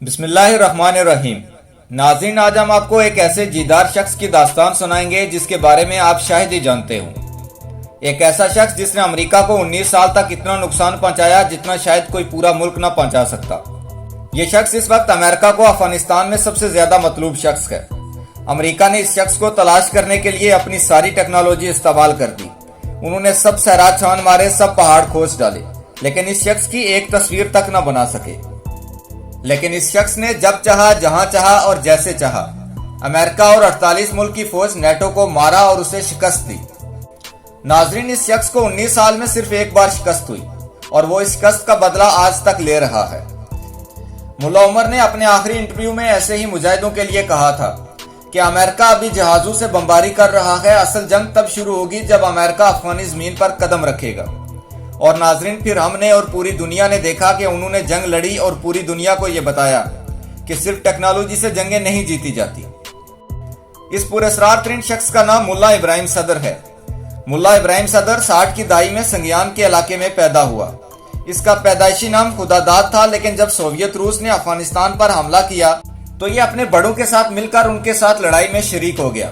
بسم اللہ الرحمن الرحیم۔ ناظرین، آج ہم آپ کو ایک ایسے جیدار شخص کی داستان سنائیں گے جس کے بارے میں آپ شاید ہی جانتے ہوں۔ ایک ایسا شخص جس نے امریکہ کو 19 سال تک اتنا نقصان پہنچایا جتنا شاید کوئی پورا ملک نہ پہنچا سکتا۔ یہ شخص اس وقت امریکہ کو افغانستان میں سب سے زیادہ مطلوب شخص ہے۔ امریکہ نے اس شخص کو تلاش کرنے کے لیے اپنی ساری ٹیکنالوجی استعمال کر دی۔ انہوں نے سب صحرا چھان مارے، سب پہاڑ کھود ڈالے، لیکن اس شخص کی ایک تصویر تک نہ بنا سکے۔ لیکن اس شخص نے جب چاہا، جہاں چاہا اور جیسے چاہا امریکہ اور 48 ملک کی فوج نیٹو کو مارا اور اسے شکست دی۔ ناظرین، اس شخص کو 19 سال میں صرف ایک بار شکست ہوئی اور وہ اس شکست کا بدلہ آج تک لے رہا ہے۔ ملا عمر نے اپنے آخری انٹرویو میں ایسے ہی مجاہدوں کے لیے کہا تھا کہ امریکہ ابھی جہازوں سے بمباری کر رہا ہے، اصل جنگ تب شروع ہوگی جب امریکہ افغانی زمین پر قدم رکھے گا۔ اور ناظرین، پھر ہم نے اور پوری دنیا نے دیکھا کہ انہوں نے جنگ لڑی اور پوری دنیا کو یہ بتایا کہ صرف ٹیکنالوجی سے جنگیں نہیں جیتی جاتی۔ اس پراسرار ترین شخص کا نام ملا ابراہیم صدر ہے۔ ملا ابراہیم صدر 60 کی دہائی میں سنگیان کے علاقے میں پیدا ہوا۔ اس کا پیدائشی نام خدا داد تھا، لیکن جب سوویت روس نے افغانستان پر حملہ کیا تو یہ اپنے بڑوں کے ساتھ مل کر ان کے ساتھ لڑائی میں شریک ہو گیا۔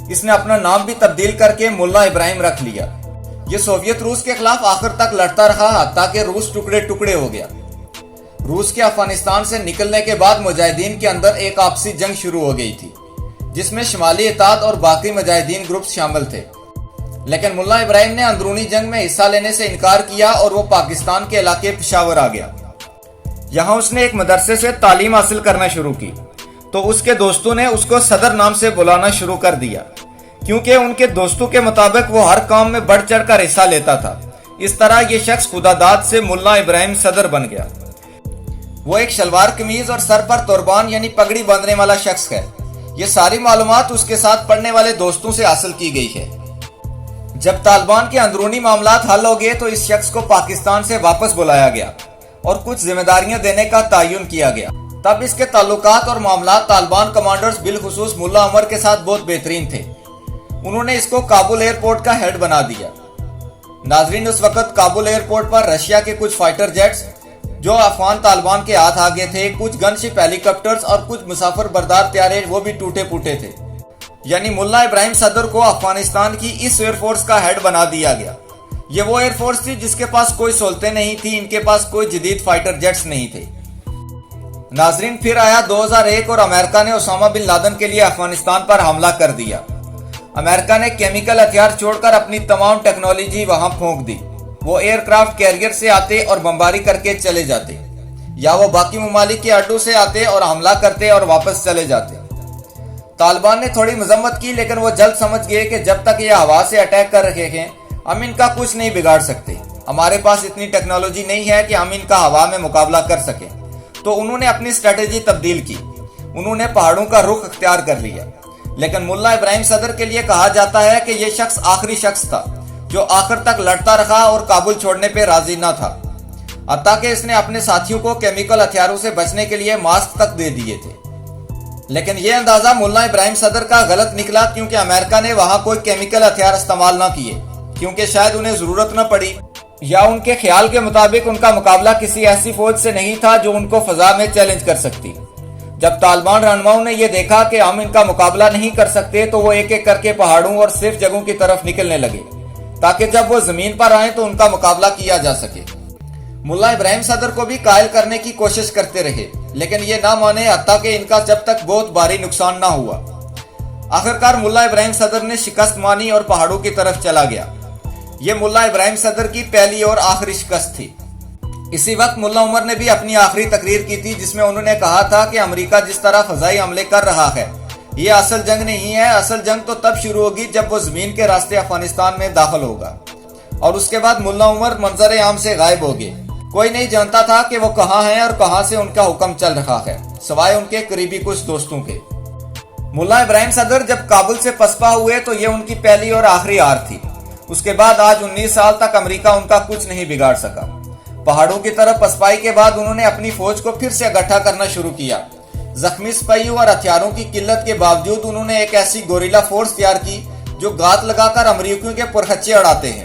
اس نے اپنا نام بھی تبدیل کر کے ملا ابراہیم رکھ لیا۔ یہ سوویت روس کے خلاف آخر تک لڑتا رہا، حتیٰ کہ روس ٹکڑے ٹکڑے ہو گیا۔ روس کے افغانستان سے نکلنے کے بعد مجاہدین کے اندر ایک آپسی جنگ شروع ہو گئی تھی، جس میں شمالی اتحاد اور باقی مجاہدین گروپس شامل تھے۔ لیکن ملا ابراہیم نے اندرونی جنگ میں حصہ لینے سے انکار کیا اور وہ پاکستان کے علاقے پشاور آ گیا۔ یہاں اس نے ایک مدرسے سے تعلیم حاصل کرنا شروع کی تو اس کے دوستوں نے اس کو صدر نام سے بلانا شروع کر دیا، کیونکہ ان کے دوستوں کے مطابق وہ ہر کام میں بڑھ چڑھ کر حصہ لیتا تھا۔ اس طرح یہ شخص خدا داد سے ملا ابراہیم صدر بن گیا۔ وہ ایک شلوار قمیض اور سر پر تربان یعنی پگڑی باندھنے والا شخص ہے۔ یہ ساری معلومات اس کے ساتھ پڑھنے والے دوستوں سے حاصل کی گئی ہے۔ جب طالبان کے اندرونی معاملات حل ہو گئے تو اس شخص کو پاکستان سے واپس بلایا گیا اور کچھ ذمہ داریاں دینے کا تعین کیا گیا۔ تب اس کے تعلقات اور معاملات طالبان کمانڈرز بالخصوص ملا عمر کے ساتھ بہت بہترین تھے۔ انہوں نے اس کو کابل ایئرپورٹ کا ہیڈ بنا دیا۔ ناظرین، اس وقت کابل ایئرپورٹ پر رشیا کے کچھ فائٹر جیٹس جو افغان طالبان کے ہاتھ آگے تھے، کچھ گن شپ ہیلی کاپٹرز اور کچھ مسافر بردار طیارے وہ بھی ٹوٹے پوٹے تھے۔ یعنی ملا ابراہیم صدر کو افغانستان کی اس ایئر فورس کا ہیڈ بنا دیا گیا۔ یہ وہ ایئر فورس تھی جس کے پاس کوئی سہولتیں نہیں تھی، ان کے پاس کوئی جدید فائٹر جیٹس نہیں تھے۔ ناظرین، پھر آیا 2001 اور امریکہ نے اسامہ بن لادن کے لیے افغانستان پر حملہ کر دیا۔ امریکہ نے کیمیکل ہتھیار چھوڑ کر اپنی تمام ٹیکنالوجی وہاں پھونک دی۔ وہ ایئر کرافٹ کیریئر سے آتے اور بمباری کر کے چلے جاتے، یا وہ باقی ممالک کے اڈوں سے آتے اور حملہ کرتے اور واپس چلے جاتے۔ طالبان نے تھوڑی مذمت کی، لیکن وہ جلد سمجھ گئے کہ جب تک یہ ہوا سے اٹیک کر رہے ہیں ہم ان کا کچھ نہیں بگاڑ سکتے۔ ہمارے پاس اتنی ٹیکنالوجی نہیں ہے کہ ہم ان کا ہوا میں مقابلہ کر سکیں۔ تو انہوں نے اپنی اسٹریٹجی تبدیل کی، انہوں نے پہاڑوں کا رخ اختیار کر لیا۔ لیکن ملا ابراہیم صدر کے لیے کہا جاتا ہے کہ یہ شخص آخری شخص تھا جو آخر تک لڑتا رہا اور کابل چھوڑنے پہ راضی نہ تھا، حتیٰ کہ اس نے اپنے ساتھیوں کو کیمیکل ہتھیاروں سے بچنے کے لیے ماسک تک دے دیے تھے۔ لیکن یہ اندازہ ملا ابراہیم صدر کا غلط نکلا، کیونکہ امریکہ نے وہاں کوئی کیمیکل ہتھیار استعمال نہ کیے، کیونکہ شاید انہیں ضرورت نہ پڑی، یا ان کے خیال کے مطابق ان کا مقابلہ کسی ایسی فوج سے نہیں تھا جو ان کو فضا میں چیلنج کر سکتی۔ جب طالبان رہنماؤں نے یہ دیکھا کہ ہم ان کا مقابلہ نہیں کر سکتے تو وہ ایک ایک کر کے پہاڑوں اور صرف جگہوں کی طرف نکلنے لگے، تاکہ جب وہ زمین پر آئیں تو ان کا مقابلہ کیا جا سکے۔ ملا ابراہیم صدر کو بھی قائل کرنے کی کوشش کرتے رہے، لیکن یہ نہ مانے، حتیٰ کہ ان کا جب تک بہت بھاری نقصان نہ ہوا۔ آخرکار ملا ابراہیم صدر نے شکست مانی اور پہاڑوں کی طرف چلا گیا۔ یہ ملا ابراہیم صدر کی پہلی اور آخری شکست تھی۔ اسی وقت ملا عمر نے بھی اپنی آخری تقریر کی تھی، جس میں انہوں نے کہا تھا کہ امریکہ جس طرح فضائی حملے کر رہا ہے یہ اصل جنگ نہیں ہے، اصل جنگ تو تب شروع ہوگی جب وہ زمین کے راستے افغانستان میں داخل ہوگا۔ اور اس کے بعد ملا عمر منظر عام سے غائب ہو گئے۔ کوئی نہیں جانتا تھا کہ وہ کہاں ہیں اور کہاں سے ان کا حکم چل رہا ہے، سوائے ان کے قریبی کچھ دوستوں کے۔ ملا ابراہیم صدر جب کابل سے پسپا ہوئے تو یہ ان کی پہلی اور آخری ہار تھی۔ اس کے بعد آج 19 سال تک امریکہ ان کا کچھ نہیں بگاڑ سکا۔ پہاڑوں کی طرف پسپائی کے بعد انہوں نے اپنی فوج کو پھر سے اکٹھا کرنا شروع کیا۔ زخمی سپاہیوں اور ہتھیاروں کی قلت کے باوجود انہوں نے ایک ایسی گوریلا فورس تیار کی جو گات لگا کر امریکیوں کے پرخچے اڑاتے ہیں۔